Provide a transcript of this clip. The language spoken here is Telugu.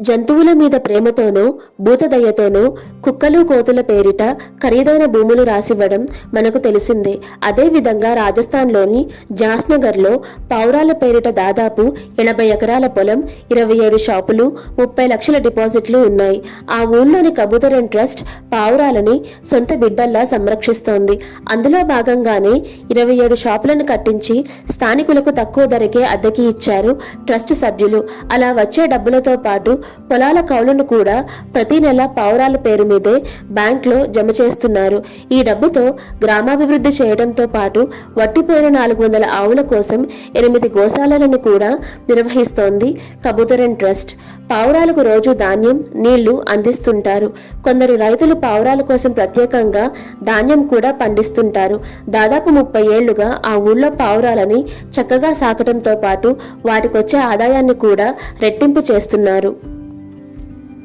జంతువుల మీద ప్రేమతోనూ భూతదయతోనూ కుక్కలు కోతుల పేరిట ఖరీదైన భూములు రాసివ్వడం మనకు తెలిసిందే. అదేవిధంగా రాజస్థాన్లోని జాస్నగర్లో పావురాల పేరిట దాదాపు 80 ఎకరాల పొలం, 27 షాపులు, 30 లక్షల డిపాజిట్లు ఉన్నాయి. ఆ ఊళ్ళోని కబూతరన్ ట్రస్ట్ పావురాలని సొంత బిడ్డల్లా సంరక్షిస్తోంది. అందులో భాగంగానే 27 షాపులను కట్టించి స్థానికులకు తక్కువ ధరకే అద్దెకి ఇచ్చారు ట్రస్ట్ సభ్యులు. అలా వచ్చే డబ్బులతో పాటు పొలాల కౌలును కూడా ప్రతి నెల పావురాల పేరు మీదే బ్యాంక్లో జమ చేస్తున్నారు. ఈ డబ్బుతో గ్రామాభివృద్ధి చేయడంతో పాటు వట్టిపోయిన 400 ఆవుల కోసం 8 గోశాలలను కూడా నిర్వహిస్తోంది కబూతరన్ ట్రస్ట్. పావురాలకు రోజు ధాన్యం, నీళ్లు అందిస్తుంటారు. కొందరు రైతులు పావురాల కోసం ప్రత్యేకంగా ధాన్యం కూడా పండిస్తుంటారు. దాదాపు 30 ఏళ్లుగా ఆ ఊళ్ళో పావురాలని చక్కగా సాకటంతో పాటు వాటికొచ్చే ఆదాయాన్ని కూడా రెట్టింపు చేస్తున్నారు.